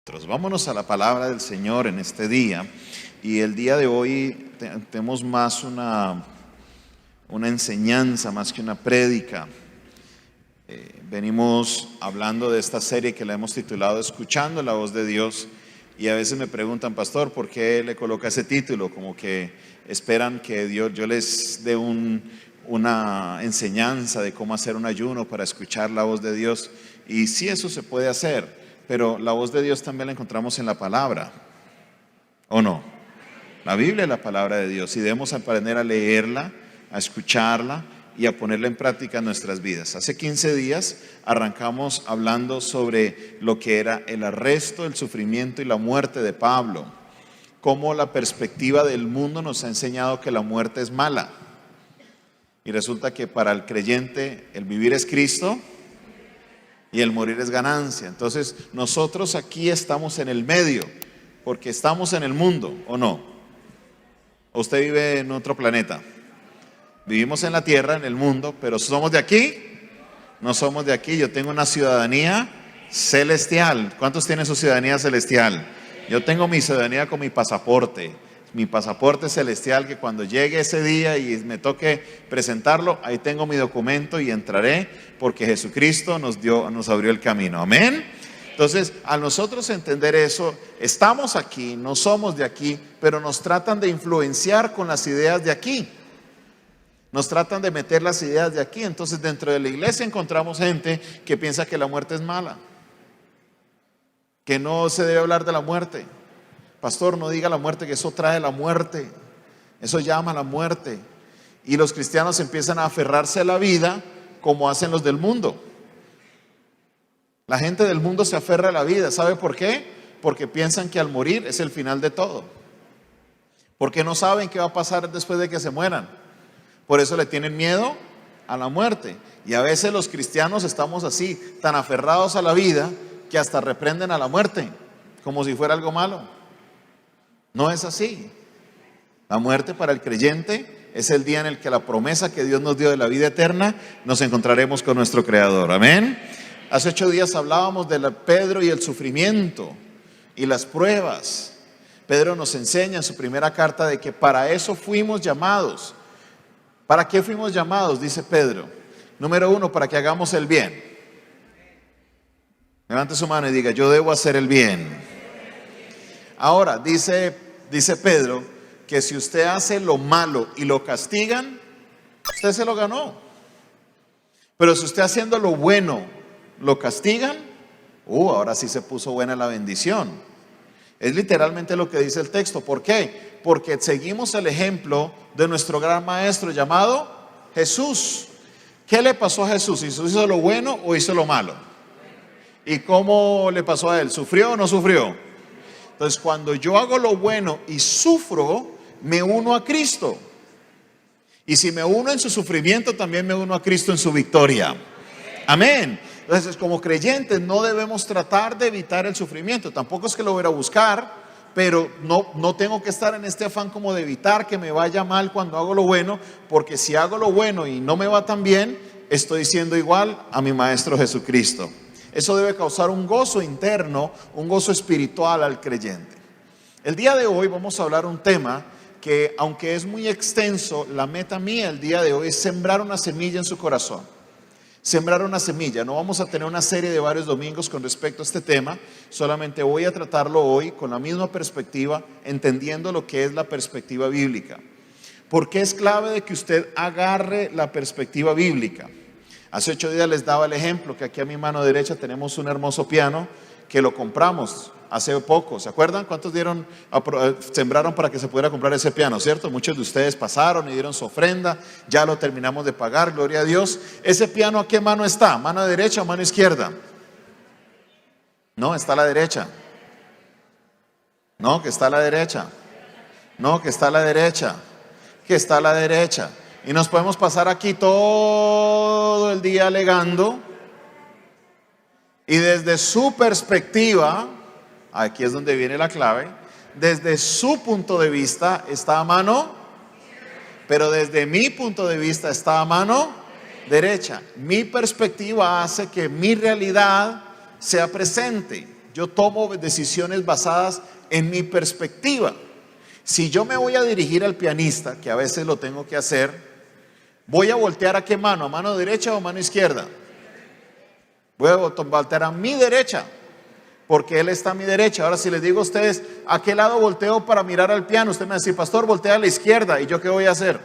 Vámonos a la palabra del Señor en este día. Y el día de hoy tenemos más una enseñanza, más que una prédica. Venimos hablando de esta serie que la hemos titulado Escuchando la voz de Dios. Y a veces me preguntan, pastor, ¿por qué le coloca ese título? Como que esperan que yo les dé una enseñanza de cómo hacer un ayuno para escuchar la voz de Dios. Y sí, eso se puede hacer. Pero la voz de Dios también la encontramos en la palabra, ¿o no? La Biblia es la palabra de Dios y debemos aprender a leerla, a escucharla y a ponerla en práctica en nuestras vidas. Hace 15 días arrancamos hablando sobre lo que era el arresto, el sufrimiento y la muerte de Pablo. Cómo la perspectiva del mundo nos ha enseñado que la muerte es mala. Y resulta que para el creyente el vivir es Cristo y el morir es ganancia. Entonces nosotros aquí estamos en el medio, porque estamos en el mundo, ¿o no? ¿O usted vive en otro planeta? Vivimos en la tierra, en el mundo, pero ¿somos de aquí? No somos de aquí. Yo tengo una ciudadanía celestial. ¿Cuántos tienen su ciudadanía celestial? Yo tengo mi ciudadanía con mi pasaporte celestial, que cuando llegue ese día y me toque presentarlo, ahí tengo mi documento y entraré, porque Jesucristo nos abrió el camino. Amén. Entonces, a nosotros entender eso, estamos aquí, no somos de aquí, pero nos tratan de influenciar con las ideas de aquí. Nos tratan de meter las ideas de aquí. Entonces, dentro de la iglesia encontramos gente que piensa que la muerte es mala, que no se debe hablar de la muerte. Pastor, no diga la muerte, que eso trae la muerte, eso llama a la muerte. Y los cristianos empiezan a aferrarse a la vida como hacen los del mundo. La gente del mundo se aferra a la vida. ¿Sabe por qué? Porque piensan que al morir es el final de todo. Porque no saben qué va a pasar después de que se mueran. Por eso le tienen miedo a la muerte. Y a veces los cristianos estamos así, tan aferrados a la vida, que hasta reprenden a la muerte, como si fuera algo malo. No es así. La muerte para el creyente es el día en el que la promesa que Dios nos dio de la vida eterna, nos encontraremos con nuestro Creador. Amén. Hace 8 días hablábamos de Pedro y el sufrimiento y las pruebas. Pedro nos enseña en su primera carta de que para eso fuimos llamados. ¿Para qué fuimos llamados? Dice Pedro. Número 1, para que hagamos el bien. Levante su mano y diga, yo debo hacer el bien. Ahora, dice Pedro, que si usted hace lo malo y lo castigan, usted se lo ganó. Pero si usted haciendo lo bueno lo castigan, ahora sí se puso buena la bendición. Es literalmente lo que dice el texto. ¿Por qué? Porque seguimos el ejemplo de nuestro gran maestro llamado Jesús. ¿Qué le pasó a Jesús? ¿Hizo lo bueno o hizo lo malo? ¿Y cómo le pasó a él? ¿Sufrió o no sufrió? Entonces, cuando yo hago lo bueno y sufro, me uno a Cristo. Y si me uno en su sufrimiento, también me uno a Cristo en su victoria. Amén. Entonces, como creyentes, no debemos tratar de evitar el sufrimiento. Tampoco es que lo voy a buscar, pero no tengo que estar en este afán como de evitar que me vaya mal cuando hago lo bueno, porque si hago lo bueno y no me va tan bien, estoy siendo igual a mi Maestro Jesucristo. Eso debe causar un gozo interno, un gozo espiritual al creyente. El día de hoy vamos a hablar un tema que, aunque es muy extenso, la meta mía el día de hoy es sembrar una semilla en su corazón. Sembrar una semilla. No vamos a tener una serie de varios domingos con respecto a este tema. Solamente voy a tratarlo hoy con la misma perspectiva, entendiendo lo que es la perspectiva bíblica. ¿Por qué es clave de que usted agarre la perspectiva bíblica? Hace 8 días les daba el ejemplo que aquí a mi mano derecha tenemos un hermoso piano que lo compramos hace poco. ¿Se acuerdan? ¿Cuántos sembraron para que se pudiera comprar ese piano? ¿Cierto? Muchos de ustedes pasaron y dieron su ofrenda. Ya lo terminamos de pagar, gloria a Dios. ¿Ese piano a qué mano está? ¿Mano derecha o mano izquierda? No, está a la derecha. No, que está a la derecha. No, que está a la derecha. Que está a la derecha. Y nos podemos pasar aquí todo el día alegando. Y desde su perspectiva, aquí es donde viene la clave, desde su punto de vista está a mano, pero desde mi punto de vista está a mano derecha. Mi perspectiva hace que mi realidad sea presente. yo tomo decisiones basadas en mi perspectiva. Si yo me voy a dirigir al pianista, que a veces lo tengo que hacer, voy a voltear ¿a qué mano? ¿A mano derecha o mano izquierda? Voy a voltear a mi derecha, porque él está a mi derecha. Ahora, si les digo a ustedes, ¿a qué lado volteo para mirar al piano? Usted me va a decir, pastor, voltea a la izquierda. ¿Y yo qué voy a hacer?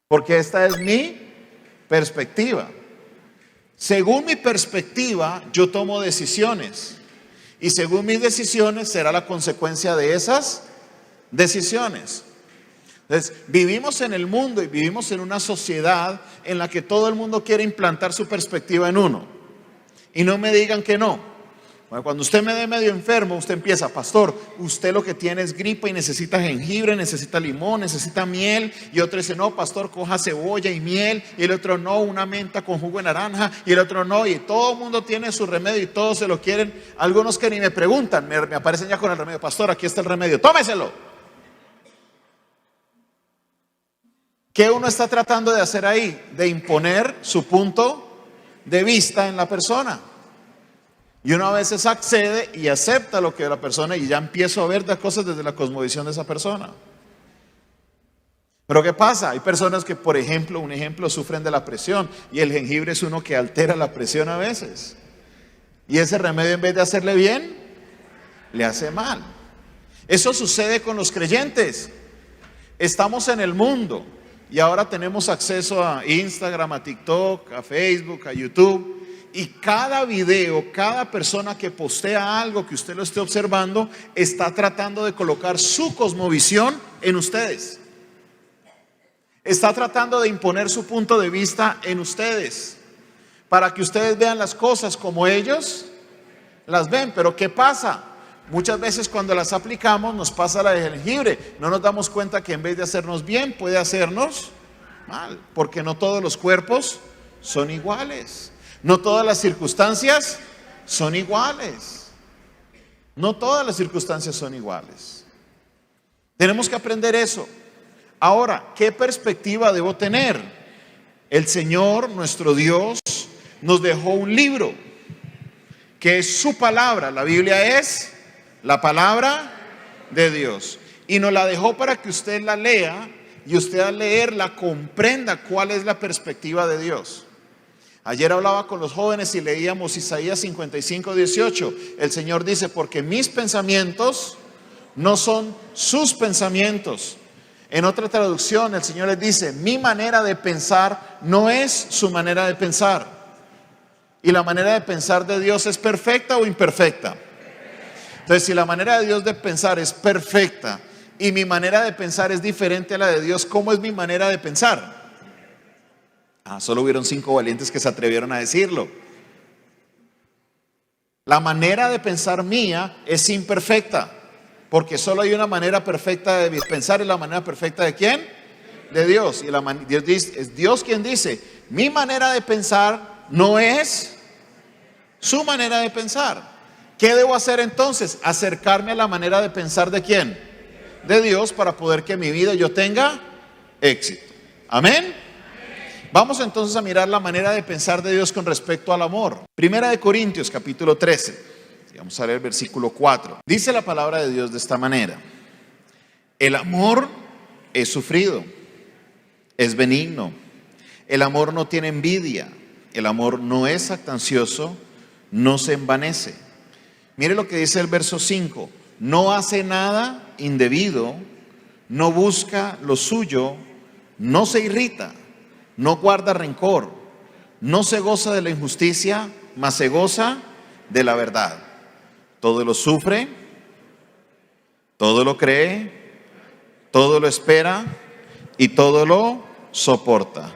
Porque esta es mi perspectiva. Según mi perspectiva, yo tomo decisiones. Y según mis decisiones será la consecuencia de esas decisiones. Entonces, vivimos en el mundo y vivimos en una sociedad en la que todo el mundo quiere implantar su perspectiva en uno. Y no me digan que no. Bueno, cuando usted me ve medio enfermo, usted empieza, pastor, usted lo que tiene es gripa y necesita jengibre, necesita limón, necesita miel. Y otro dice, no, pastor, coja cebolla y miel. Y el otro, no, una menta con jugo de naranja. Y el otro, no. Y todo el mundo tiene su remedio y todos se lo quieren. Algunos que ni me preguntan, me aparecen ya con el remedio. Pastor, aquí está el remedio, tómeselo. ¿Qué uno está tratando de hacer ahí? De imponer su punto de vista en la persona. Y uno a veces accede y acepta lo que la persona, y ya empiezo a ver las cosas desde la cosmovisión de esa persona. Pero ¿qué pasa? Hay personas que, por ejemplo, sufren de la presión, y el jengibre es uno que altera la presión a veces. Y ese remedio, en vez de hacerle bien, le hace mal. Eso sucede con los creyentes. Estamos en el mundo y ahora tenemos acceso a Instagram, a TikTok, a Facebook, a YouTube. Y cada video, cada persona que postea algo que usted lo esté observando, está tratando de colocar su cosmovisión en ustedes. Está tratando de imponer su punto de vista en ustedes, para que ustedes vean las cosas como ellos las ven. Pero ¿qué pasa? Muchas veces cuando las aplicamos nos pasa la de jengibre. No nos damos cuenta que en vez de hacernos bien, puede hacernos mal. Porque no todos los cuerpos son iguales. No todas las circunstancias son iguales. No todas las circunstancias son iguales. Tenemos que aprender eso. Ahora, ¿qué perspectiva debo tener? El Señor, nuestro Dios, nos dejó un libro que es su palabra. La Biblia es la palabra de Dios. Y nos la dejó para que usted la lea y usted al leerla comprenda cuál es la perspectiva de Dios. Ayer hablaba con los jóvenes y leíamos Isaías 55:18. El Señor dice, porque mis pensamientos no son sus pensamientos. En otra traducción, el Señor les dice, mi manera de pensar no es su manera de pensar. ¿Y la manera de pensar de Dios es perfecta o imperfecta? Entonces, si la manera de Dios de pensar es perfecta y mi manera de pensar es diferente a la de Dios, ¿cómo es mi manera de pensar? Solo hubieron 5 valientes que se atrevieron a decirlo. La manera de pensar mía es imperfecta, porque solo hay una manera perfecta de pensar. ¿Y la manera perfecta de quién? De Dios. Y es Dios quien dice, mi manera de pensar no es su manera de pensar. ¿Qué debo hacer entonces? Acercarme a la manera de pensar de quién? De Dios, para poder que en mi vida yo tenga éxito. Amén. Vamos entonces a mirar la manera de pensar de Dios con respecto al amor. Primera de Corintios, capítulo 13. Vamos a leer el versículo 4. Dice la palabra de Dios de esta manera: el amor es sufrido, es benigno. El amor no tiene envidia. El amor no es jactancioso, no se envanece. Mire lo que dice el verso 5. No hace nada indebido, no busca lo suyo, no se irrita, no guarda rencor, no se goza de la injusticia, mas se goza de la verdad. Todo lo sufre, todo lo cree, todo lo espera y todo lo soporta.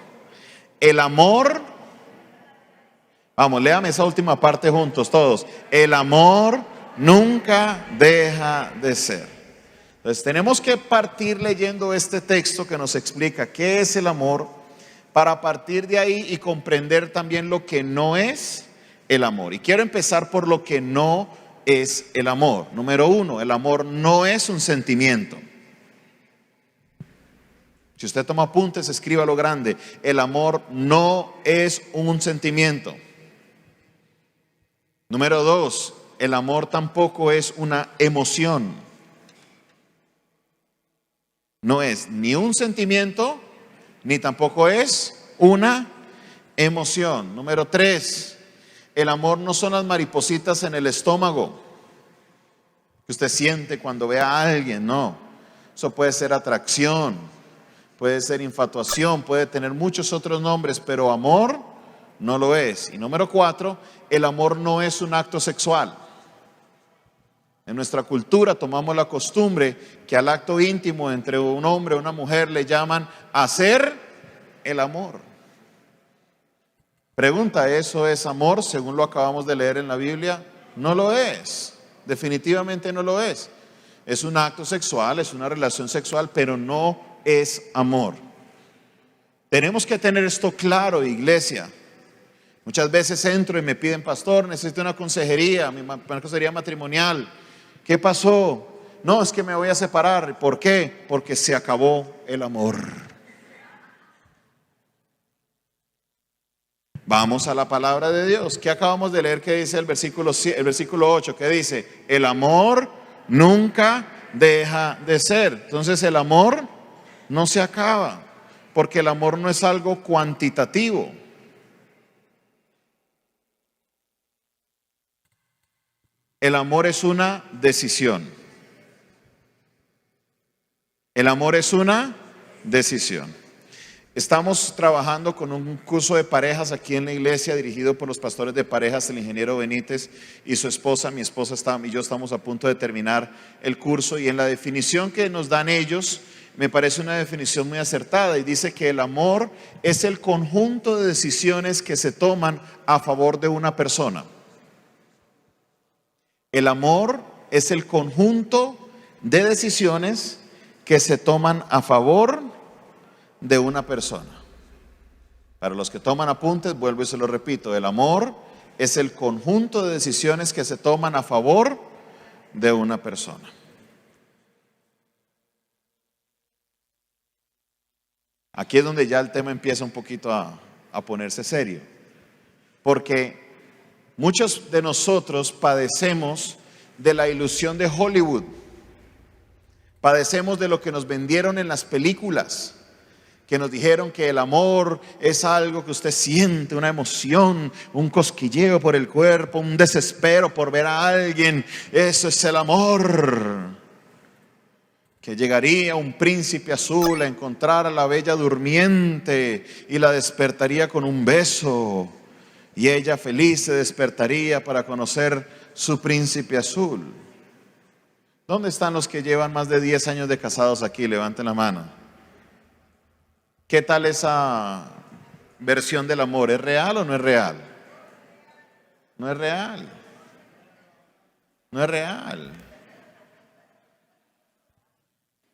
El amor, vamos, léame esa última parte juntos todos. El amor nunca deja de ser. Entonces tenemos que partir leyendo este texto que nos explica qué es el amor, para partir de ahí y comprender también lo que no es el amor. Y quiero empezar por lo que no es el amor. Número 1, el amor no es un sentimiento. Si usted toma apuntes, escríbalo grande. El amor no es un sentimiento. Número 2, el amor tampoco es una emoción. No es ni un sentimiento, ni tampoco es una emoción. Número 3, el amor no son las maripositas en el estómago que usted siente cuando ve a alguien, no. Eso puede ser atracción, puede ser infatuación, puede tener muchos otros nombres, pero amor no lo es. Y número 4, el amor no es un acto sexual. En nuestra cultura tomamos la costumbre que al acto íntimo entre un hombre y una mujer le llaman hacer el amor. Pregunta, ¿eso es amor según lo acabamos de leer en la Biblia? No lo es, definitivamente no lo es. Es un acto sexual, es una relación sexual, pero no es amor. Tenemos que tener esto claro, iglesia. Muchas veces entro y me piden, pastor, necesito una consejería matrimonial. ¿Qué pasó? No, es que me voy a separar. ¿Por qué? Porque se acabó el amor. Vamos a la palabra de Dios. ¿Qué acabamos de leer? ¿Qué dice el versículo 8? ¿Qué dice? El amor nunca deja de ser. Entonces el amor no se acaba, porque el amor no es algo cuantitativo. El amor es una decisión. El amor es una decisión. Estamos trabajando con un curso de parejas aquí en la iglesia dirigido por los pastores de parejas, el ingeniero Benítez y su esposa. Mi esposa y yo estamos a punto de terminar el curso, y en la definición que nos dan ellos me parece una definición muy acertada, y dice que el amor es el conjunto de decisiones que se toman a favor de una persona. El amor es el conjunto de decisiones que se toman a favor de una persona. Para los que toman apuntes, vuelvo y se lo repito, el amor es el conjunto de decisiones que se toman a favor de una persona. Aquí es donde ya el tema empieza un poquito a ponerse serio, porque muchos de nosotros padecemos de la ilusión de Hollywood, padecemos de lo que nos vendieron en las películas, que nos dijeron que el amor es algo que usted siente, una emoción, un cosquilleo por el cuerpo, un desespero por ver a alguien. Eso es el amor. Que llegaría un príncipe azul a encontrar a la bella durmiente y la despertaría con un beso, y ella feliz se despertaría para conocer su príncipe azul. ¿Dónde están los que llevan más de 10 años de casados aquí? Levanten la mano. ¿Qué tal esa versión del amor? ¿Es real o no es real? No es real. No es real.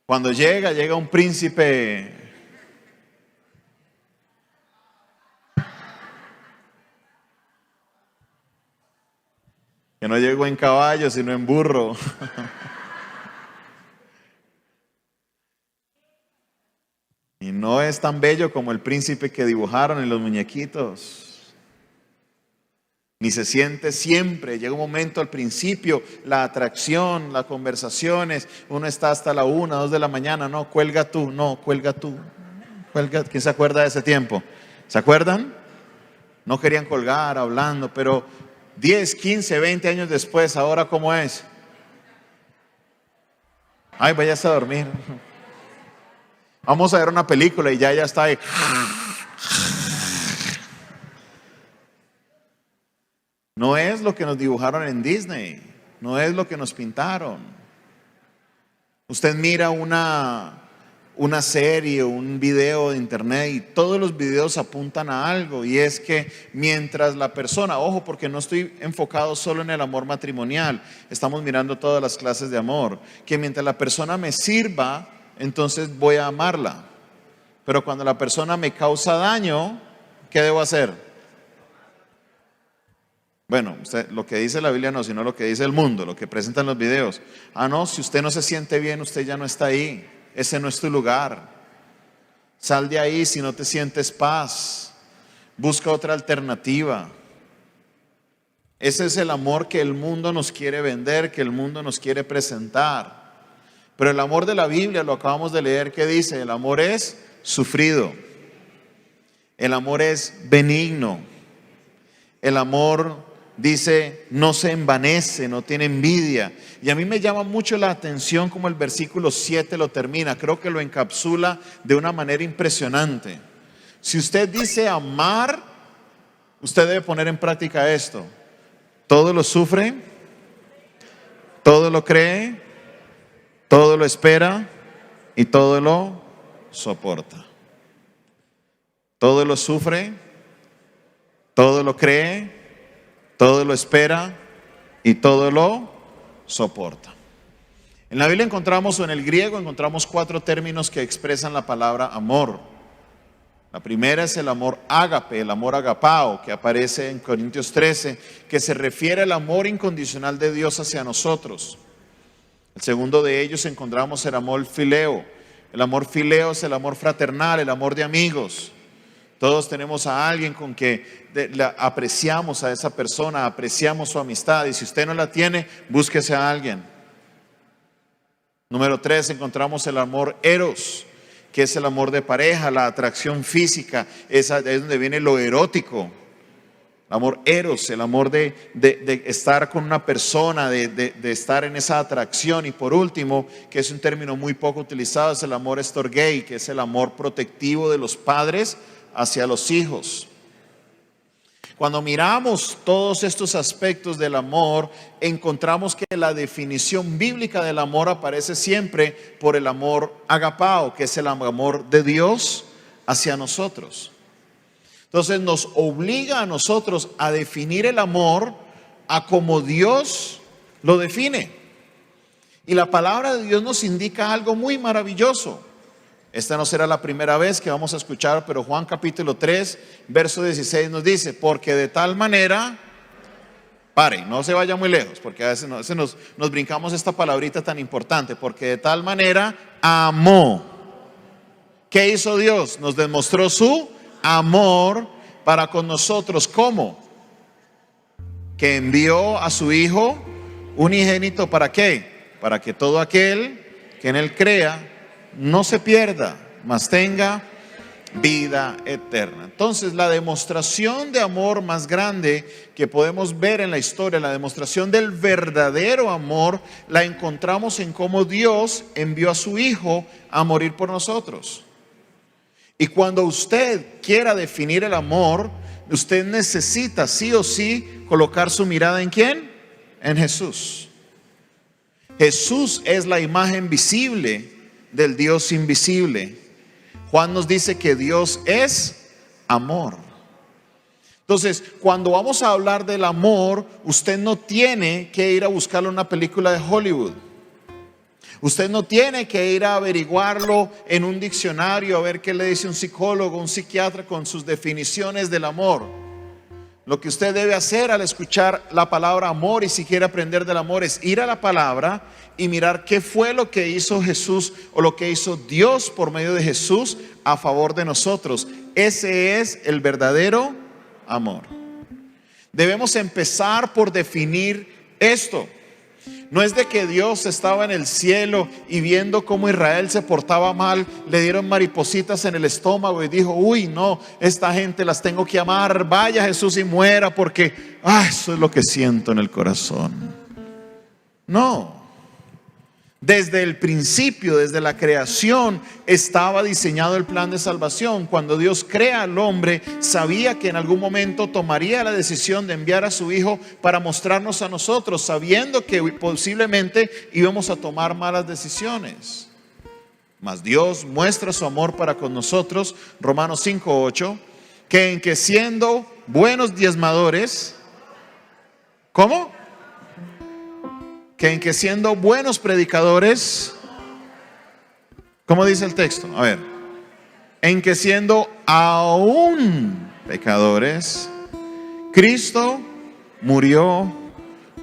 Cuando llega un príncipe que no llegó en caballo, sino en burro. Y no es tan bello como el príncipe que dibujaron en los muñequitos. Ni se siente siempre. Llega un momento al principio, la atracción, las conversaciones. Uno está hasta la 1, 2 de la mañana. No, cuelga tú, no, cuelga tú. Cuelga. ¿Quién se acuerda de ese tiempo? ¿Se acuerdan? No querían colgar, hablando, pero 10, 15, 20 años después, ¿ahora cómo es? Ay, váyase a dormir. Vamos a ver una película y ya está ahí. No es lo que nos dibujaron en Disney, no es lo que nos pintaron. Usted mira una serie o un video de internet y todos los videos apuntan a algo, y es que mientras la persona, ojo, porque no estoy enfocado solo en el amor matrimonial, estamos mirando todas las clases de amor, que mientras la persona me sirva, entonces voy a amarla. Pero cuando la persona me causa daño, ¿qué debo hacer? Bueno, usted, lo que dice la Biblia no, sino lo que dice el mundo, lo que presentan los videos. Ah, no, si usted no se siente bien, usted ya no está ahí. Ese no es tu lugar. Sal de ahí si no te sientes paz. Busca otra alternativa. Ese es el amor que el mundo nos quiere vender, que el mundo nos quiere presentar. Pero el amor de la Biblia, lo acabamos de leer, ¿qué dice? El amor es sufrido. El amor es benigno. El amor, dice, no se envanece, no tiene envidia. Y a mí me llama mucho la atención como el versículo 7 lo termina. Creo que lo encapsula de una manera impresionante. Si usted dice amar, usted debe poner en práctica esto. Todo lo sufre, todo lo cree, todo lo espera y todo lo soporta. Todo lo sufre, todo lo cree, todo lo espera y todo lo soporta. En la Biblia encontramos, o en el griego encontramos 4 términos que expresan la palabra amor. La primera es el amor ágape, el amor agapao, que aparece en Corintios 13, que se refiere al amor incondicional de Dios hacia nosotros. El segundo de ellos encontramos el amor fileo. El amor fileo es el amor fraternal, el amor de amigos. Todos tenemos a alguien con que apreciamos a esa persona, apreciamos su amistad, y si usted no la tiene, búsquese a alguien. Número 3, encontramos el amor eros, que es el amor de pareja, la atracción física, es donde viene lo erótico. El amor eros, el amor de estar con una persona, de estar en esa atracción. Y por último, que es un término muy poco utilizado, es el amor estorgei, que es el amor protectivo de los padres hacia los hijos. Cuando miramos todos estos aspectos del amor, encontramos que la definición bíblica del amor aparece siempre por el amor agapao, que es el amor de Dios hacia nosotros. Entonces nos obliga a nosotros a definir el amor a como Dios lo define. Y la palabra de Dios nos indica algo muy maravilloso. Esta no será la primera vez que vamos a escuchar, pero Juan capítulo 3, verso 16 nos dice, porque de tal manera, pare, no se vaya muy lejos, porque a veces nos brincamos esta palabrita tan importante, porque de tal manera amó. ¿Qué hizo Dios? Nos demostró su amor para con nosotros. ¿Cómo? Que envió a su Hijo unigénito, ¿para qué? Para que todo aquel que en Él crea no se pierda, mas tenga vida eterna. Entonces, la demostración de amor más grande que podemos ver en la historia, la demostración del verdadero amor, la encontramos en cómo Dios envió a su Hijo a morir por nosotros. Y cuando usted quiera definir el amor, usted necesita sí o sí colocar su mirada ¿en quién? En Jesús. Jesús es la imagen visible del Dios invisible. Juan nos dice que Dios es amor. Entonces, cuando vamos a hablar del amor, usted no tiene que ir a buscarlo en una película de Hollywood. Usted no tiene que ir a averiguarlo en un diccionario, a ver qué le dice un psicólogo, un psiquiatra con sus definiciones del amor. Lo que usted debe hacer al escuchar la palabra amor y si quiere aprender del amor es ir a la palabra y mirar qué fue lo que hizo Jesús o lo que hizo Dios por medio de Jesús a favor de nosotros. Ese es el verdadero amor. Debemos empezar por definir esto. No es de que Dios estaba en el cielo y viendo cómo Israel se portaba mal, le dieron maripositas en el estómago y dijo, uy no, esta gente las tengo que amar, vaya Jesús y muera porque eso es lo que siento en el corazón. No. Desde el principio, desde la creación, estaba diseñado el plan de salvación. Cuando Dios crea al hombre, sabía que en algún momento tomaría la decisión de enviar a su Hijo para mostrarnos a nosotros, sabiendo que posiblemente íbamos a tomar malas decisiones. Mas Dios muestra su amor para con nosotros, Romanos 5:8, que en que siendo buenos diezmadores, ¿cómo? Que en que siendo buenos predicadores, ¿cómo dice el texto? A ver, en que siendo aún pecadores, Cristo murió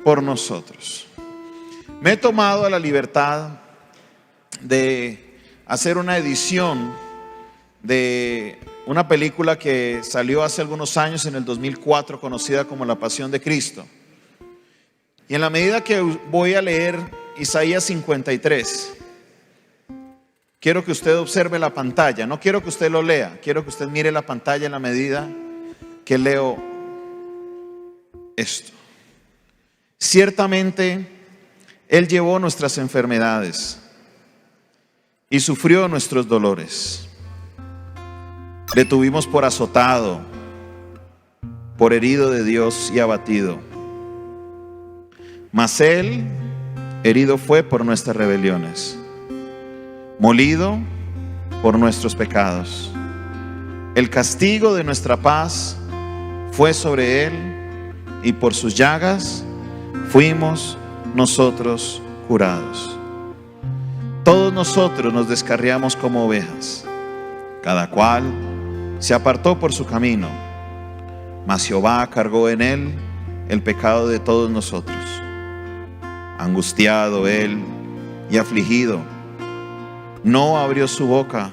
por nosotros. Me he tomado la libertad de hacer una edición de una película que salió hace algunos años, en el 2004, conocida como La Pasión de Cristo. Y en la medida que voy a leer Isaías 53, quiero que usted observe la pantalla. No quiero que usted lo lea, quiero que usted mire la pantalla en la medida que leo esto. Ciertamente Él llevó nuestras enfermedades y sufrió nuestros dolores. Le tuvimos por azotado, por herido de Dios y abatido. Mas Él herido fue por nuestras rebeliones, molido por nuestros pecados. El castigo de nuestra paz fue sobre Él, y por sus llagas fuimos nosotros curados. Todos nosotros nos descarriamos como ovejas, cada cual se apartó por su camino, mas Jehová cargó en Él el pecado de todos nosotros. Angustiado Él y afligido, no abrió su boca.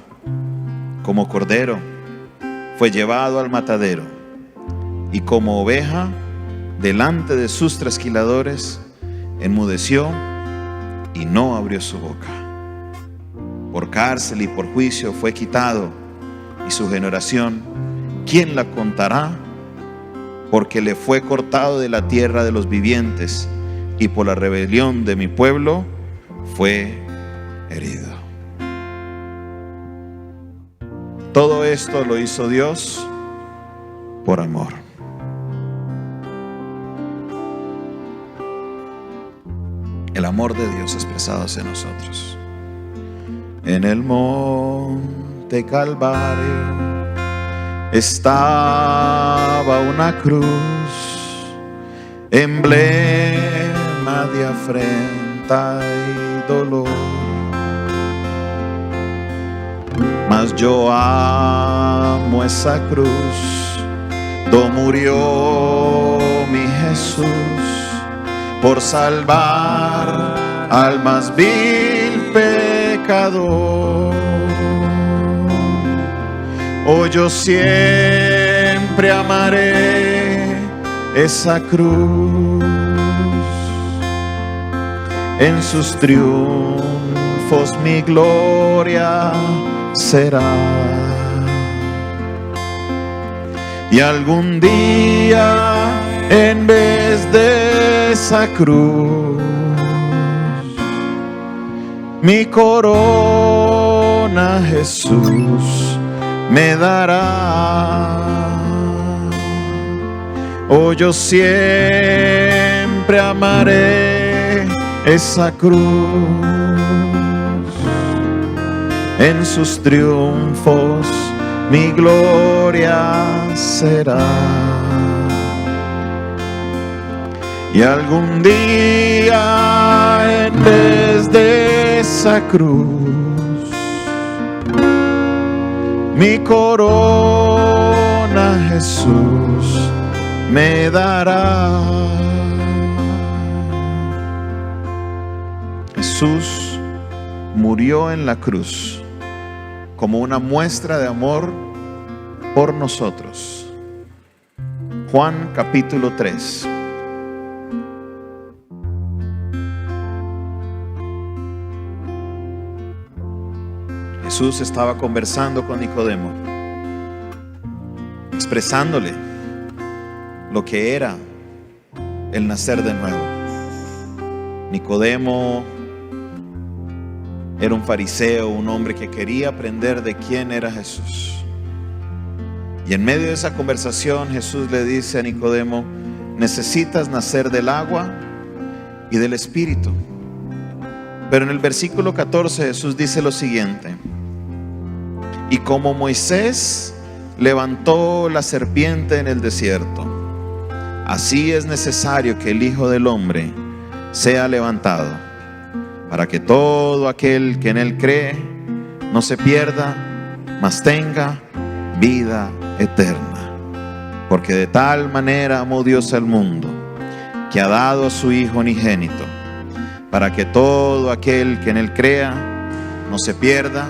Como cordero fue llevado al matadero, y como oveja delante de sus trasquiladores enmudeció y no abrió su boca. Por cárcel y por juicio fue quitado, y su generación, ¿quién la contará? Porque le fue cortado de la tierra de los vivientes, y por la rebelión de mi pueblo fue herido. Todo esto lo hizo Dios por amor. El amor de Dios expresado hacia nosotros. En el monte Calvario estaba una cruz, emblema de afrenta y dolor. Mas yo amo esa cruz, do murió mi Jesús por salvar al más vil pecador. Oh, yo siempre amaré esa cruz, en sus triunfos mi gloria será. Y algún día, en vez de esa cruz, mi corona Jesús me dará. Oh, yo siempre amaré esa cruz, en sus triunfos mi gloria será. Y algún día, en vez de esa cruz, mi corona Jesús me dará. Jesús murió en la cruz como una muestra de amor por nosotros. Juan capítulo 3. Jesús estaba conversando con Nicodemo, expresándole lo que era el nacer de nuevo. Nicodemo era un fariseo, un hombre que quería aprender de quién era Jesús. Y en medio de esa conversación Jesús le dice a Nicodemo: necesitas nacer del agua y del Espíritu. Pero en el versículo 14 Jesús dice lo siguiente: y como Moisés levantó la serpiente en el desierto, así es necesario que el Hijo del Hombre sea levantado, para que todo aquel que en Él cree no se pierda, mas tenga vida eterna. Porque de tal manera amó Dios al mundo, que ha dado a su Hijo unigénito, para que todo aquel que en Él crea no se pierda,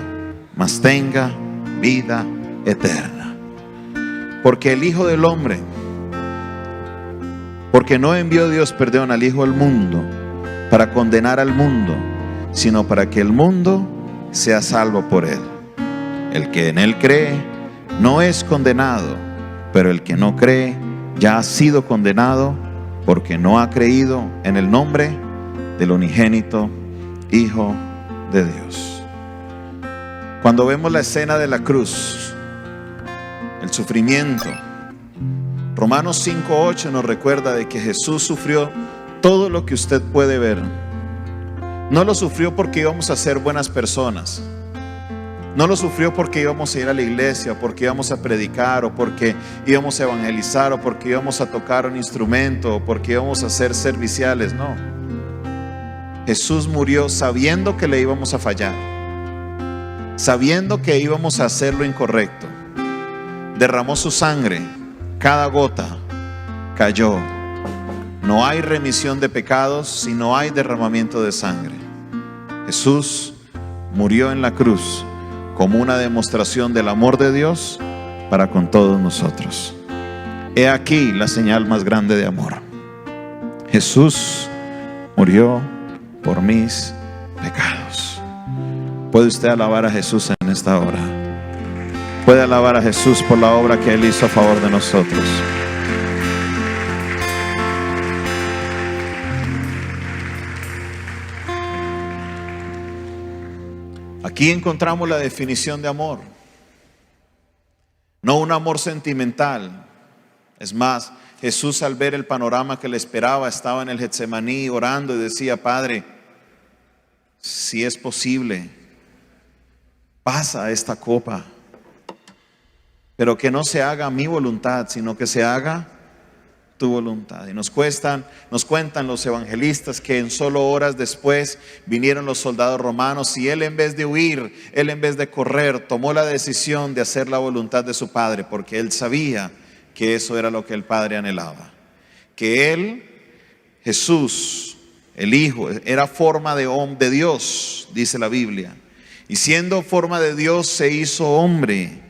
mas tenga vida eterna. Porque el Hijo del Hombre Porque no envió Dios, perdón, al Hijo al mundo para condenar al mundo, sino para que el mundo sea salvo por él. El que en él cree no es condenado, pero el que no cree ya ha sido condenado, porque no ha creído en el nombre del unigénito Hijo de Dios. Cuando vemos la escena de la cruz, el sufrimiento, Romanos 5:8 nos recuerda de que Jesús sufrió todo lo que usted puede ver. No lo sufrió porque íbamos a ser buenas personas. No lo sufrió porque íbamos a ir a la iglesia, porque íbamos a predicar, o porque íbamos a evangelizar, o porque íbamos a tocar un instrumento, o porque íbamos a ser serviciales. No. Jesús murió sabiendo que le íbamos a fallar, sabiendo que íbamos a hacer lo incorrecto. Derramó su sangre, cada gota cayó. No hay remisión de pecados si no hay derramamiento de sangre. Jesús murió en la cruz como una demostración del amor de Dios para con todos nosotros. He aquí la señal más grande de amor. Jesús murió por mis pecados. ¿Puede usted alabar a Jesús en esta hora? ¿Puede alabar a Jesús por la obra que Él hizo a favor de nosotros? Aquí encontramos la definición de amor. No un amor sentimental. Es más, Jesús, al ver el panorama que le esperaba, estaba en el Getsemaní orando y decía: Padre, si es posible, pasa esta copa, pero que no se haga mi voluntad, sino que se haga tu voluntad. Y nos cuentan los evangelistas que en solo horas después vinieron los soldados romanos, y él, en vez de huir, él, en vez de correr, tomó la decisión de hacer la voluntad de su Padre, porque él sabía que eso era lo que el Padre anhelaba. Que él, Jesús, el Hijo, era forma de Dios, dice la Biblia, y siendo forma de Dios se hizo hombre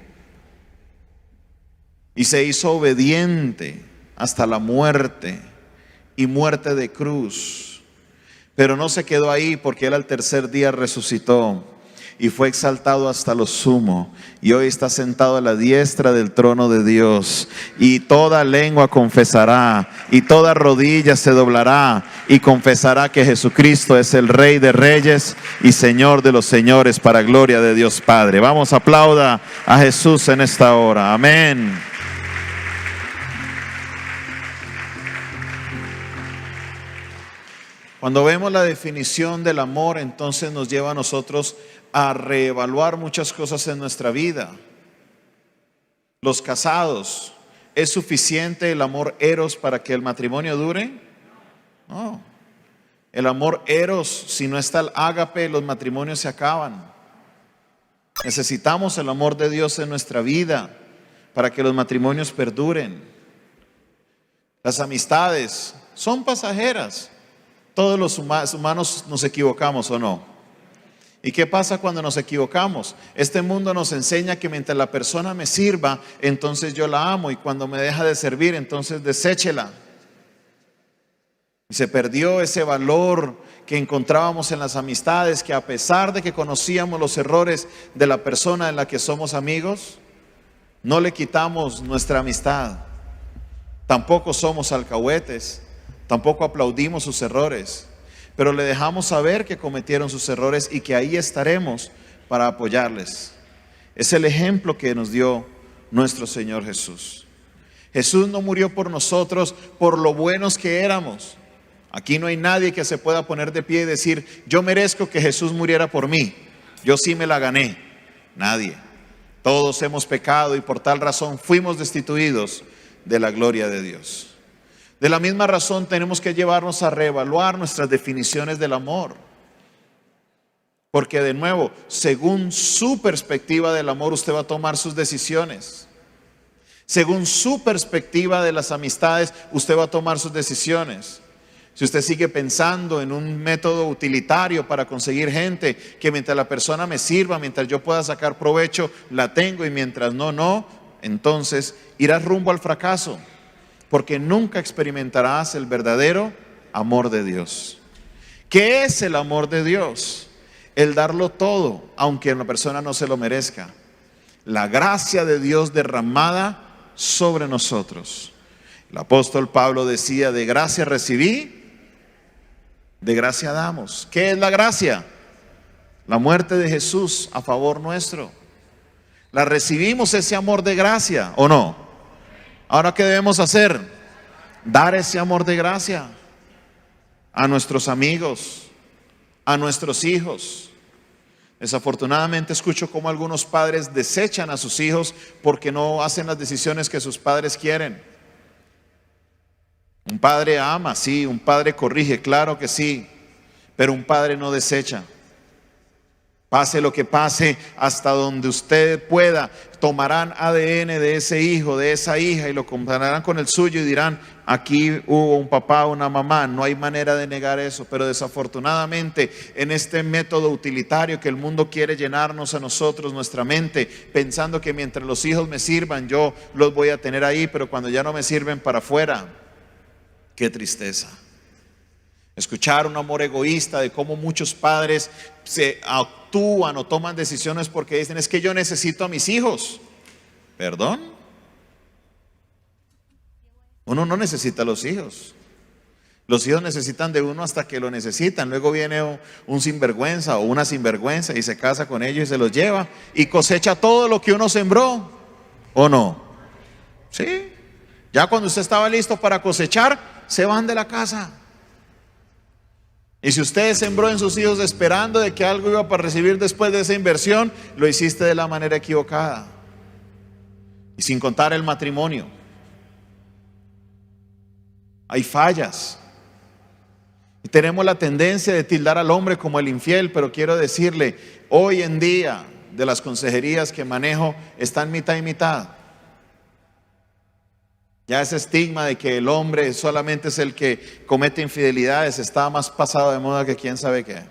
y se hizo obediente hasta la muerte, y muerte de cruz. Pero no se quedó ahí, porque él al tercer día resucitó y fue exaltado hasta lo sumo, y hoy está sentado a la diestra del trono de Dios, y toda lengua confesará y toda rodilla se doblará y confesará que Jesucristo es el Rey de Reyes y Señor de los señores, para gloria de Dios Padre. Vamos, aplauda a Jesús en esta hora. Amén. Cuando vemos la definición del amor, entonces nos lleva a nosotros a reevaluar muchas cosas en nuestra vida. Los casados, ¿es suficiente el amor eros para que el matrimonio dure? No. El amor eros, si no está el ágape, los matrimonios se acaban. Necesitamos el amor de Dios en nuestra vida para que los matrimonios perduren. Las amistades son pasajeras. Todos los humanos nos equivocamos, ¿o no? ¿Y qué pasa cuando nos equivocamos? Este mundo nos enseña que mientras la persona me sirva, entonces yo la amo, y cuando me deja de servir, entonces deséchela. Y se perdió ese valor que encontrábamos en las amistades, que a pesar de que conocíamos los errores de la persona en la que somos amigos, no le quitamos nuestra amistad. Tampoco somos alcahuetes. Tampoco aplaudimos sus errores, pero le dejamos saber que cometieron sus errores y que ahí estaremos para apoyarles. Es el ejemplo que nos dio nuestro Señor Jesús. Jesús no murió por nosotros por lo buenos que éramos. Aquí no hay nadie que se pueda poner de pie y decir: yo merezco que Jesús muriera por mí, yo sí me la gané. Nadie. Todos hemos pecado y por tal razón fuimos destituidos de la gloria de Dios. De la misma razón tenemos que llevarnos a reevaluar nuestras definiciones del amor. Porque de nuevo, según su perspectiva del amor, usted va a tomar sus decisiones. Según su perspectiva de las amistades, usted va a tomar sus decisiones. Si usted sigue pensando en un método utilitario para conseguir gente, que mientras la persona me sirva, mientras yo pueda sacar provecho, la tengo, y mientras no, entonces irás rumbo al fracaso. porque nunca experimentarás el verdadero amor de Dios. ¿Qué es el amor de Dios? El darlo todo, aunque una persona no se lo merezca. La gracia de Dios derramada sobre nosotros. El apóstol Pablo decía: de gracia recibí, de gracia damos. ¿Qué es la gracia? La muerte de Jesús a favor nuestro. ¿La recibimos ese amor de gracia o no? Ahora, ¿qué debemos hacer? Dar ese amor de gracia a nuestros amigos, a nuestros hijos. Desafortunadamente escucho cómo algunos padres desechan a sus hijos porque no hacen las decisiones que sus padres quieren. Un padre ama, sí, un padre corrige, claro que sí, pero un padre no desecha. Pase lo que pase, hasta donde usted pueda, tomarán ADN de ese hijo, de esa hija, y lo compararán con el suyo y dirán: aquí hubo un papá, una mamá. No hay manera de negar eso, pero desafortunadamente en este método utilitario que el mundo quiere llenarnos a nosotros, nuestra mente, pensando que mientras los hijos me sirvan, yo los voy a tener ahí, pero cuando ya no me sirven, para afuera. Qué tristeza. Escuchar un amor egoísta de cómo muchos padres se actúan o toman decisiones porque dicen: es que yo necesito a mis hijos. ¿Perdón? Uno no necesita a los hijos. Los hijos necesitan de uno hasta que lo necesitan. Luego viene un sinvergüenza o una sinvergüenza y se casa con ellos y se los lleva y cosecha todo lo que uno sembró. ¿O no? Sí. Ya cuando usted estaba listo para cosechar, se van de la casa. Y si usted sembró en sus hijos esperando de que algo iba para recibir después de esa inversión, lo hiciste de la manera equivocada. Y sin contar el matrimonio. Hay fallas. Y tenemos la tendencia de tildar al hombre como el infiel, pero quiero decirle, hoy en día, de las consejerías que manejo, están mitad y mitad. Ya ese estigma de que el hombre solamente es el que comete infidelidades está más pasado de moda que quién sabe qué.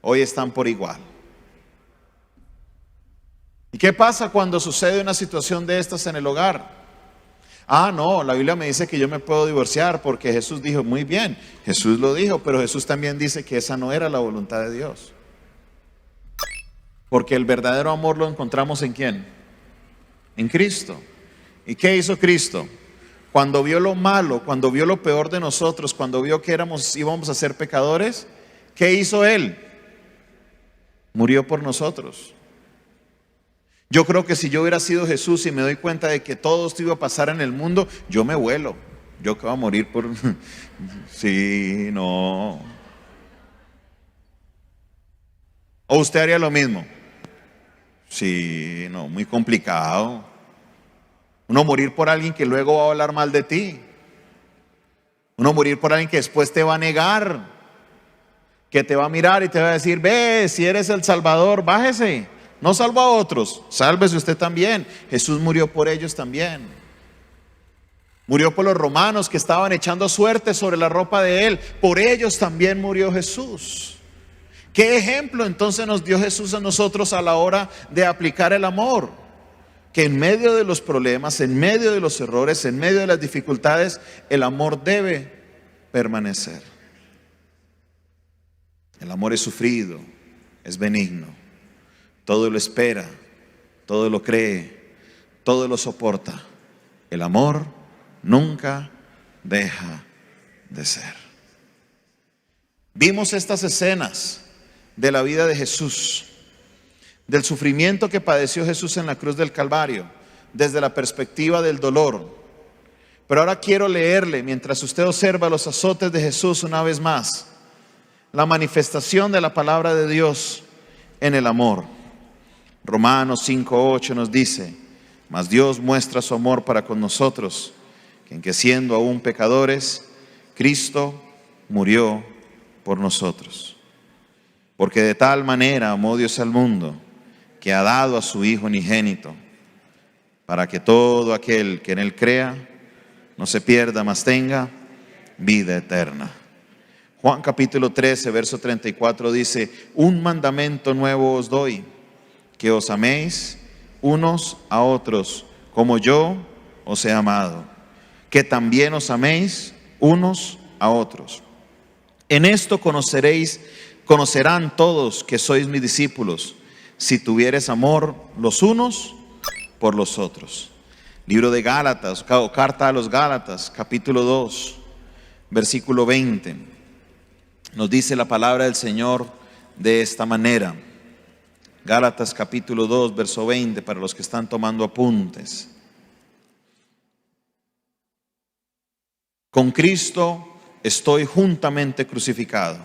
Hoy están por igual. ¿Y qué pasa cuando sucede una situación de estas en el hogar? Ah, no, la Biblia me dice que yo me puedo divorciar porque Jesús dijo. Muy bien, Jesús lo dijo, pero Jesús también dice que esa no era la voluntad de Dios. Porque el verdadero amor lo encontramos ¿en quién? En Cristo. ¿Y qué hizo Cristo? Cuando vio lo malo, cuando vio lo peor de nosotros, cuando vio que íbamos a ser pecadores, ¿qué hizo Él? Murió por nosotros. Yo creo que si yo hubiera sido Jesús y me doy cuenta de que todo esto iba a pasar en el mundo, yo me vuelo. Yo que voy a morir por... Sí, no. ¿O usted haría lo mismo? Sí, no, muy complicado. Uno morir por alguien que luego va a hablar mal de ti. Uno morir por alguien que después te va a negar, que te va a mirar y te va a decir: ve, si eres el Salvador, bájese. No salva a otros, sálvese usted también. Jesús murió por ellos también. Murió por los romanos que estaban echando suerte sobre la ropa de Él. Por ellos también murió Jesús. ¿Qué ejemplo entonces nos dio Jesús a nosotros a la hora de aplicar el amor? Que en medio de los problemas, en medio de los errores, en medio de las dificultades, el amor debe permanecer. El amor es sufrido, es benigno, todo lo espera, todo lo cree, todo lo soporta. El amor nunca deja de ser. Vimos estas escenas de la vida de Jesús, del sufrimiento que padeció Jesús en la cruz del Calvario, desde la perspectiva del dolor. Pero ahora quiero leerle, mientras usted observa los azotes de Jesús una vez más, la manifestación de la palabra de Dios en el amor. Romanos 5:8 nos dice: mas Dios muestra su amor para con nosotros, en que siendo aún pecadores, Cristo murió por nosotros. Porque de tal manera amó Dios al mundo, que ha dado a su Hijo unigénito, para que todo aquel que en Él crea no se pierda, mas tenga vida eterna. Juan capítulo 13, verso 34 dice: un mandamiento nuevo os doy, que os améis unos a otros, como yo os he amado, que también os améis unos a otros. En esto conocerán todos que sois mis discípulos, si tuviereis amor los unos por los otros. Libro de Gálatas, o carta a los Gálatas, capítulo 2, versículo 20. Nos dice la palabra del Señor de esta manera. Gálatas capítulo 2, verso 20, para los que están tomando apuntes. Con Cristo estoy juntamente crucificado,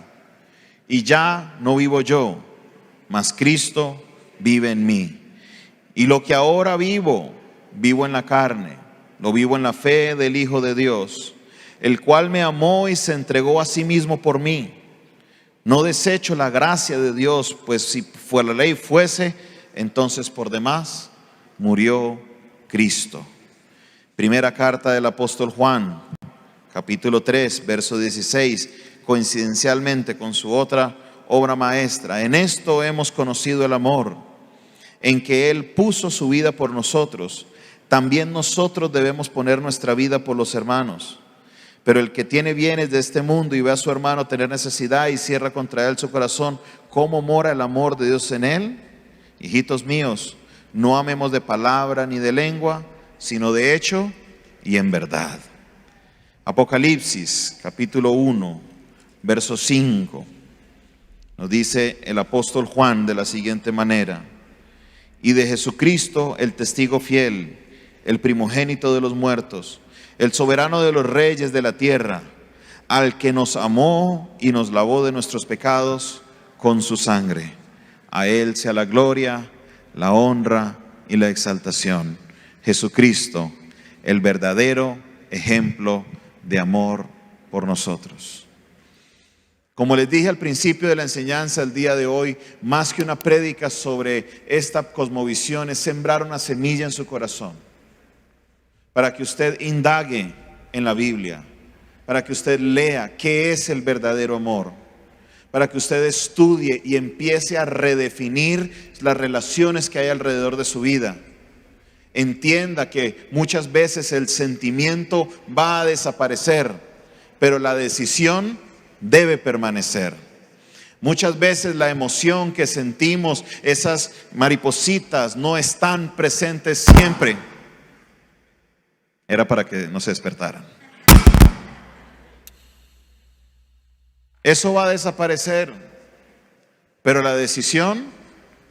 y ya no vivo yo, mas Cristo vive en mí. Y lo que ahora vivo, vivo en la carne, lo vivo en la fe del Hijo de Dios, el cual me amó y se entregó a sí mismo por mí. No desecho la gracia de Dios, pues si la ley fuese, entonces por demás murió Cristo. Primera carta del apóstol Juan, capítulo 3, verso 16, coincidencialmente con su otra obra maestra. En esto hemos conocido el amor, en que Él puso su vida por nosotros. También nosotros debemos poner nuestra vida por los hermanos. Pero el que tiene bienes de este mundo y ve a su hermano tener necesidad y cierra contra él su corazón, ¿cómo mora el amor de Dios en él? Hijitos míos, no amemos de palabra ni de lengua, sino de hecho y en verdad. Apocalipsis, capítulo 1, verso 5. Nos dice el apóstol Juan de la siguiente manera: y de Jesucristo, el testigo fiel, el primogénito de los muertos, el soberano de los reyes de la tierra, al que nos amó y nos lavó de nuestros pecados con su sangre. A Él sea la gloria, la honra y la exaltación. Jesucristo, el verdadero ejemplo de amor por nosotros. Como les dije al principio de la enseñanza el día de hoy, más que una prédica sobre esta cosmovisión, es sembrar una semilla en su corazón, para que usted indague en la Biblia, para que usted lea qué es el verdadero amor, para que usted estudie y empiece a redefinir las relaciones que hay alrededor de su vida. Entienda que muchas veces el sentimiento va a desaparecer, pero la decisión debe permanecer. Muchas veces la emoción que sentimos, esas maripositas, no están presentes siempre. Era para que no se despertaran. Eso va a desaparecer, pero la decisión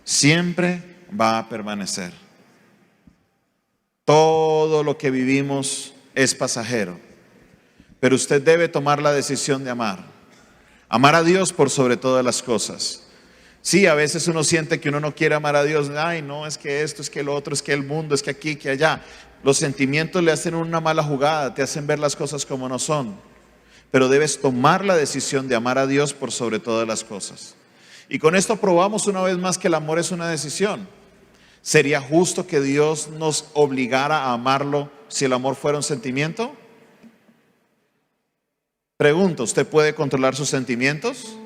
siempre va a permanecer. Todo lo que vivimos es pasajero, pero usted debe tomar la decisión de amar. Amar a Dios por sobre todas las cosas. Sí, a veces uno siente que uno no quiere amar a Dios. Ay, no, es que esto, es que lo otro, es que el mundo, es que aquí, que allá. Los sentimientos le hacen una mala jugada, te hacen ver las cosas como no son. Pero debes tomar la decisión de amar a Dios por sobre todas las cosas. Y con esto probamos una vez más que el amor es una decisión. ¿Sería justo que Dios nos obligara a amarlo si el amor fuera un sentimiento? Pregunto, ¿usted puede controlar sus sentimientos?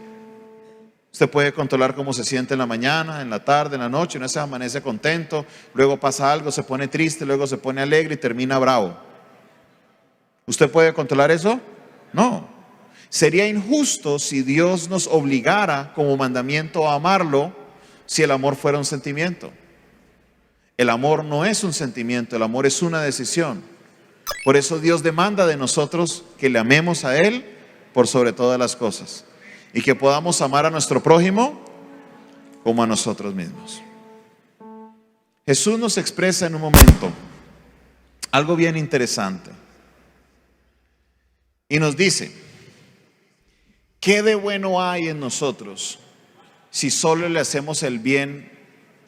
¿Usted puede controlar cómo se siente en la mañana, en la tarde, en la noche? Uno se amanece contento, luego pasa algo, se pone triste, luego se pone alegre y termina bravo. ¿Usted puede controlar eso? No. Sería injusto si Dios nos obligara como mandamiento a amarlo si el amor fuera un sentimiento. El amor no es un sentimiento, el amor es una decisión. Por eso Dios demanda de nosotros que le amemos a Él por sobre todas las cosas y que podamos amar a nuestro prójimo como a nosotros mismos. Jesús nos expresa en un momento algo bien interesante y nos dice: ¿qué de bueno hay en nosotros si solo le hacemos el bien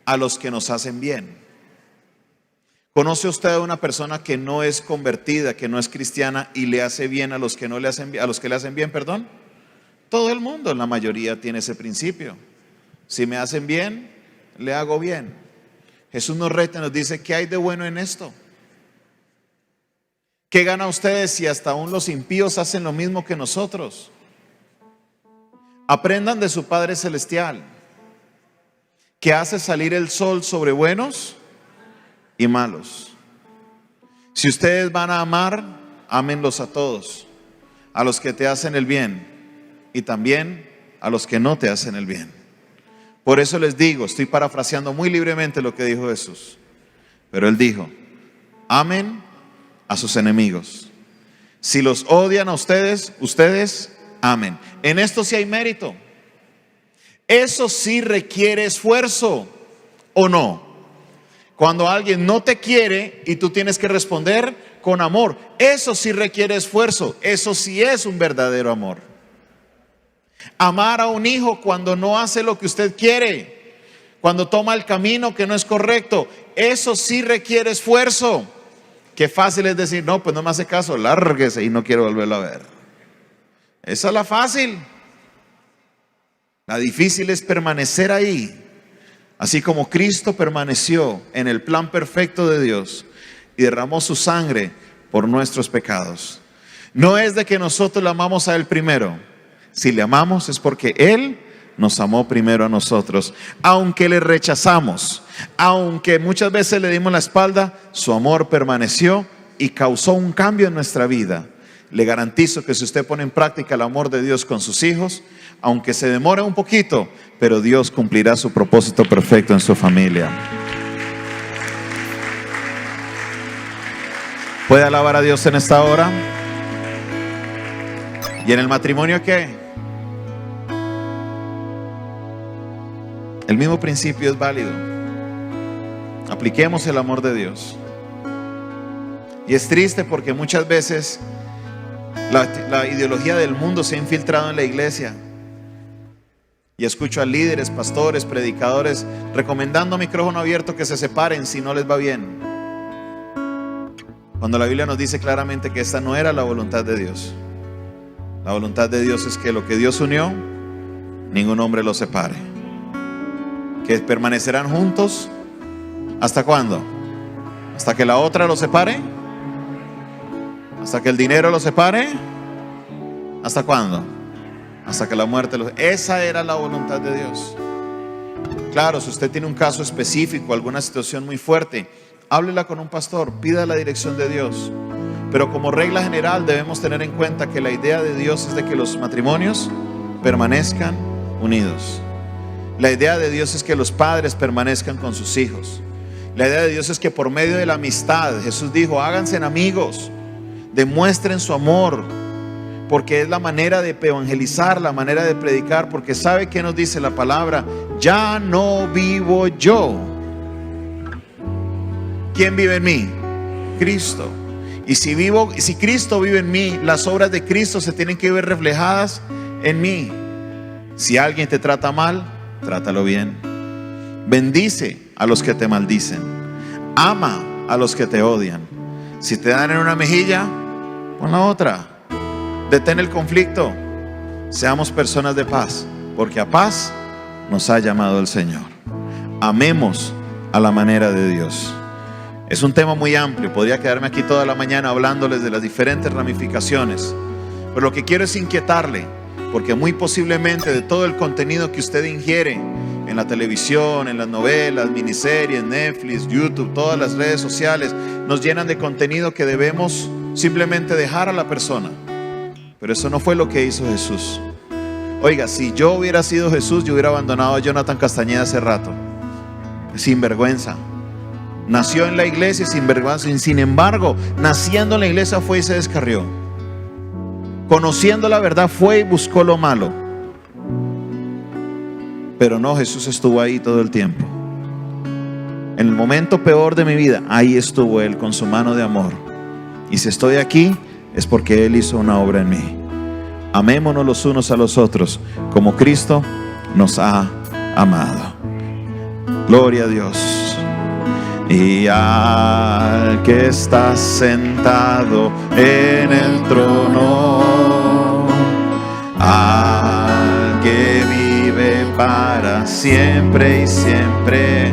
a los que nos hacen bien? ¿Conoce usted a una persona que no es convertida, que no es cristiana y le hace bien a los que no le hacen bien, a los que le hacen bien, perdón? Todo el mundo, la mayoría tiene ese principio. Si me hacen bien, le hago bien. Jesús nos reta y nos dice: ¿qué hay de bueno en esto? ¿Qué gana ustedes si hasta aún los impíos hacen lo mismo que nosotros? Aprendan de su Padre Celestial, que hace salir el sol sobre buenos y malos. Si ustedes van a amar, ámenlos a todos, a los que te hacen el bien y también a los que no te hacen el bien. Por eso les digo, estoy parafraseando muy libremente lo que dijo Jesús, pero Él dijo: amen a sus enemigos. Si los odian a ustedes, ustedes amen. En esto sí hay mérito. Eso sí requiere esfuerzo, ¿o no? Cuando alguien no te quiere y tú tienes que responder con amor, eso sí requiere esfuerzo. Eso sí es un verdadero amor. Amar a un hijo cuando no hace lo que usted quiere, cuando toma el camino que no es correcto, eso sí requiere esfuerzo. Qué fácil es decir: no, pues no me hace caso, lárguese y no quiero volverlo a ver. Esa es la fácil. La difícil es permanecer ahí, así como Cristo permaneció en el plan perfecto de Dios y derramó su sangre por nuestros pecados. No es de que nosotros le amamos a Él primero. Si le amamos es porque Él nos amó primero a nosotros. Aunque le rechazamos, aunque muchas veces le dimos la espalda, su amor permaneció y causó un cambio en nuestra vida. Le garantizo que si usted pone en práctica el amor de Dios con sus hijos, aunque se demore un poquito, pero Dios cumplirá su propósito perfecto en su familia. ¿Puede alabar a Dios en esta hora? ¿Y en el matrimonio qué? El mismo principio es válido. Apliquemos el amor de Dios. Y es triste porque muchas veces la ideología del mundo se ha infiltrado en la iglesia. Y escucho a líderes, pastores, predicadores recomendando a micrófono abierto que se separen si no les va bien, cuando la Biblia nos dice claramente que esta no era la voluntad de Dios. La voluntad de Dios es que lo que Dios unió, ningún hombre lo separe. Que permanecerán juntos. ¿Hasta cuándo? ¿Hasta que la otra lo separe? ¿Hasta que el dinero lo separe? ¿Hasta cuándo? Hasta que la muerte lo... Esa era la voluntad de Dios. Claro, si usted tiene un caso específico, alguna situación muy fuerte, háblela con un pastor, pida la dirección de Dios. Pero como regla general debemos tener en cuenta que la idea de Dios es de que los matrimonios permanezcan unidos. La idea de Dios es que los padres permanezcan con sus hijos. La idea de Dios es que por medio de la amistad, Jesús dijo: háganse amigos, demuestren su amor, porque es la manera de evangelizar, la manera de predicar. Porque ¿sabe qué nos dice la palabra? Ya no vivo yo. ¿Quién vive en mí? Cristo. Y si Cristo vive en mí, las obras de Cristo se tienen que ver reflejadas en mí. Si alguien te trata mal, trátalo bien. Bendice a los que te maldicen. Ama a los que te odian. Si te dan en una mejilla, pon la otra. Detén el conflicto. Seamos personas de paz, porque a paz nos ha llamado el Señor. Amemos a la manera de Dios. Es un tema muy amplio, podría quedarme aquí toda la mañana hablándoles de las diferentes ramificaciones, pero lo que quiero es inquietarle, porque muy posiblemente de todo el contenido que usted ingiere en la televisión, en las novelas, miniseries, Netflix, YouTube, todas las redes sociales, nos llenan de contenido que debemos simplemente dejar a la persona. Pero eso no fue lo que hizo Jesús. Oiga, si yo hubiera sido Jesús, yo hubiera abandonado a Jonathan Castañeda hace rato. Sin vergüenza. Nació en la iglesia sin vergüenza. Sin embargo, naciendo en la iglesia fue y se descarrió. Conociendo la verdad fue y buscó lo malo. Pero no, Jesús estuvo ahí todo el tiempo. En el momento peor de mi vida, ahí estuvo Él con su mano de amor. Y si estoy aquí, es porque Él hizo una obra en mí. Amémonos los unos a los otros como Cristo nos ha amado. Gloria a Dios. Y al que está sentado en el trono, al que vive para siempre y siempre,